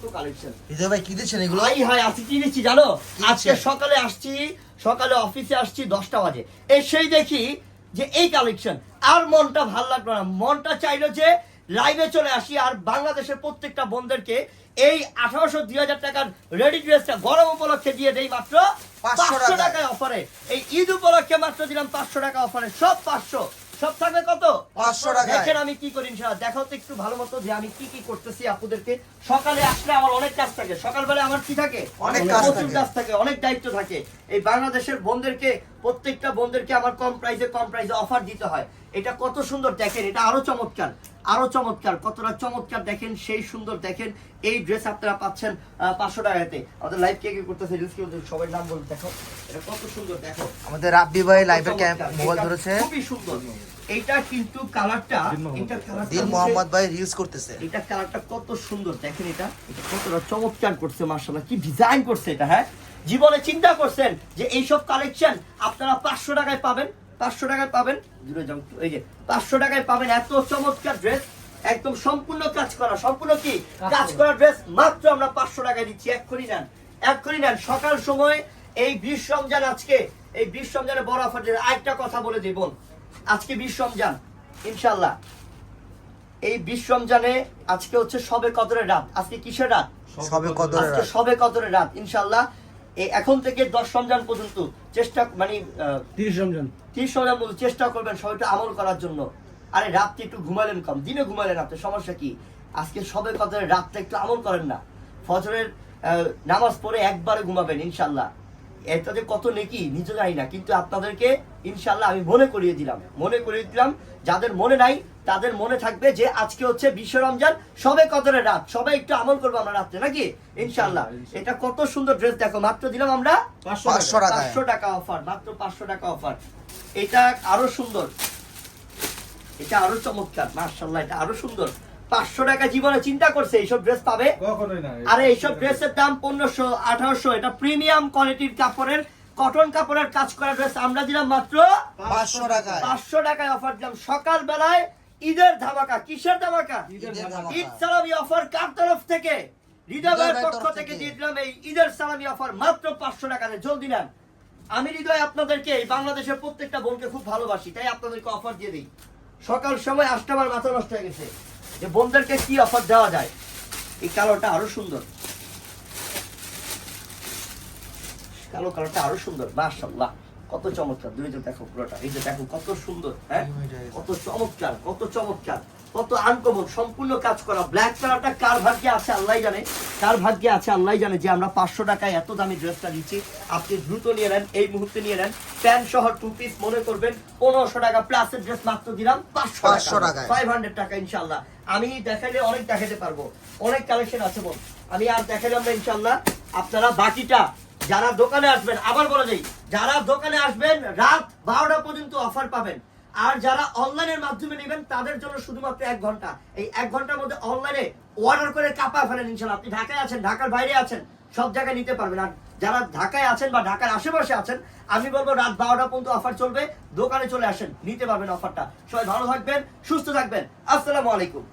কত কালেকশন। হৃদয় ভাই কি দিচ্ছেন এগুলো? হাই আজকে কি দিচ্ছি জানো? আজকে সকালে আসছি, সকালে অফিসে আসছি 10টা বাজে, এসেই দেখি যে এই কালেকশন। আর মনটা ভাল লাগলো না, মনটা চাইলো যে লাইভে চলে আসি আর বাংলাদেশের প্রত্যেকটা বোনদেরকে এই 1800-2000 টাকার রেডি ড্রেসটা গরম উপলক্ষে দিয়ে দেই মাত্র 500 টাকায় অফারে। এই ঈদ উপলক্ষে মাত্র দিলাম 500 টাকা অফারে, সব 500, সব থাকবে কত? 500 টাকা। দেখেন আমি কি করি ইনশাআল্লাহ, দেখাও তো একটু ভালো মতো যে আমি কি কি করতেছি আপনাদেরকে। সকালে আসলে আমার অনেক কাজ থাকে, সকালবেলা আমার কি থাকে? অনেক কাজ থাকে, অনেক দায়িত্ব থাকে। এই বাংলাদেশের বোনদেরকে, প্রত্যেকটা বোনদেরকে আমার কম প্রাইসে অফার দিতে হয়। এটা কত সুন্দর দেখেন, এটা আরো চমৎকার, আরো চমৎকার, কতটা চমৎকার দেখেন, সেই সুন্দর দেখেন। এই ড্রেস আপনারা পাচ্ছেন 500 টাকাতে। আমাদের লাইভ কে কে করতেছে সবাই নাম বলে দেখো, এটা কত সুন্দর দেখো। আমাদের রাব্বি ভাই লাইভে মোবাইল ধরেছে, খুবই সুন্দর। এটা কিন্তু কালারটা, এটা কালারটা দিল মোহাম্মদ ভাই রিলস করতেছে। এটা কালারটা কত সুন্দর দেখেন, এটা কতটা চমৎকার করছে, মাশাআল্লাহ কি ডিজাইন করছে এটা। হ্যাঁ, জীবনে চিন্তা করছেন যে এইসব কালেকশন আপনারা 500 টাকায় পাবেন? 500 টাকায় পাবেন, দূরে যাও, এই যে 500 টাকায় পাবেন এত চমৎকার ড্রেস, একদম সম্পূর্ণ কাজ করা, সম্পূর্ণ কি কাজ করা ড্রেস মাত্র আমরা 500 টাকায় দিচ্ছি। এক্ষুনি নেন, এক্ষুনি নেন। সকাল সময় এই 20 রমজান, আজকে এই 20 রমজানে বড় অফার। আরেকটা কথা বলে দিই বোন, আজকে 20 রমজান ইনশাআল্লাহ, এই 20 রমজানে আজকে হচ্ছে সবে কদরের রাত। আজকে কিসের রাত? সবে কদরের রাত। সবে কদরের রাত ইনশাআল্লাহ। এই এখন থেকে 10 রমজান পর্যন্ত চেষ্টা, মানে 30 রমজান পর্যন্ত চেষ্টা করবেন সবাইটা আমল করার জন্য। আরে রাত্রে একটু ঘুমালেন কম, দিনে ঘুমালেন আপনি, সমস্যা কি? আজকে সবে কদরের রাতটা একটু আমল করেন না, ফজরের নামাজ পড়ে একবারে ঘুমাবেন ইনশাআল্লাহ। এটাতে কত নেকি নিজে জানি না, কিন্তু আপনাদেরকে ইনশাআল্লাহ আমি মনে করিয়ে দিলাম। যাদের মনে নাই তাদের মনে থাকবে যে আজকে হচ্ছে 20 রমজান, সবে কদরের রাত, সবাই একটু আমল করবো আমরা রাত্রে, নাকি ইনশাআল্লাহ। এটা কত সুন্দর ড্রেস দেখো, মাত্র দিলাম আমরা 500 টাকা অফার, মাত্র 500 টাকা অফার। এটা আরো সুন্দর, এটা আরো চমৎকার, মাশাআল্লাহ এটা আরো সুন্দর। 500 টাকা জীবনে চিন্তা করছে এইসব ড্রেস পাবে? কখনোই না। আরে এইসব ড্রেসের দাম 1500, 1800। এটা প্রিমিয়াম কোয়ালিটির কাপড়ের, কটন কাপড়ের কাজ করা ড্রেস আমরা দিলাম মাত্র 500 টাকায়। 500 টাকায় অফার দিলাম সকাল বেলায়। ঈদের ধামাকা। কিসের ধামাকা? ঈদ সালামি অফার। কার তরফ থেকে? হৃদয়ের পক্ষ থেকে দিয়ে দিলাম এই ঈদের সালামি অফার মাত্র 500 টাকাতে। জলদি নেন। আমি হৃদয় আপনাদেরকে, এই বাংলাদেশের প্রত্যেকটা বোনকে খুব ভালোবাসি, তাই আপনাদেরকে অফার দিয়ে দিই। সকাল সময় আসতে আমার মাথা নষ্ট হয়ে গেছে যে বোনদেরকে কি অফার দেওয়া যায়। এই কালোটা আরো সুন্দর, কালো কালারটা আরো সুন্দর, মাশাআল্লাহ কত চমৎকার। দুই যে দেখো পুরোটা, এই যে দেখো কত সুন্দর। হ্যাঁ, কত চমৎকার, কত চমৎকার, কত আনকমন, সম্পূর্ণ কাজ করা। ব্ল্যাক কালারটা কার ভাগ্যে আছে আল্লাহই জানে, কার ভাগ্যে আছে আল্লাহই জানে যে আমরা 500 টাকায় এত দামি ড্রেসটা দিচ্ছি। আপনি দ্রুত নিয়ে নেন, এই মুহূর্তে নিয়ে নেন। প্যান্ট সহ 2 পিস মনে করবেন 1500 টাকা প্লাসের ড্রেস মাত্র দিলাম 500 টাকা, 500 টাকা ইনশাআল্লাহ। আমি দেখাইলে অনেক দেখাতে পারবো, অনেক কালেকশন আছে বোন, আমি আর দেখাইলাম না ইনশাআল্লাহ। আপনারা বাকিটা যারা দোকানে আসবেন, আবার বলে যাই, যারা দোকানে আসবেন রাত 12টা পর্যন্ত অফার পাবেন। আর যারা অনলাইনের মাধ্যমে নেবেন তাদের জন্য শুধুমাত্র 1 ঘন্টা। এই 1 ঘন্টার মধ্যে অনলাইনে অর্ডার করে কাপা ফেলেন ইনশাআল্লাহ। আপনি ঢাকায় আছেন, ঢাকার বাইরে আছেন, সব জায়গায় নিতে পারবেন। আর যারা ঢাকায় আছেন বা ঢাকার আশেপাশে আছেন, আমি বলবো রাত 12টা পর্যন্ত অফার চলবে, দোকানে চলে আসেন, নিতে পারবেন অফারটা। সবাই ভালো থাকবেন, সুস্থ থাকবেন। আসসালামু আলাইকুম।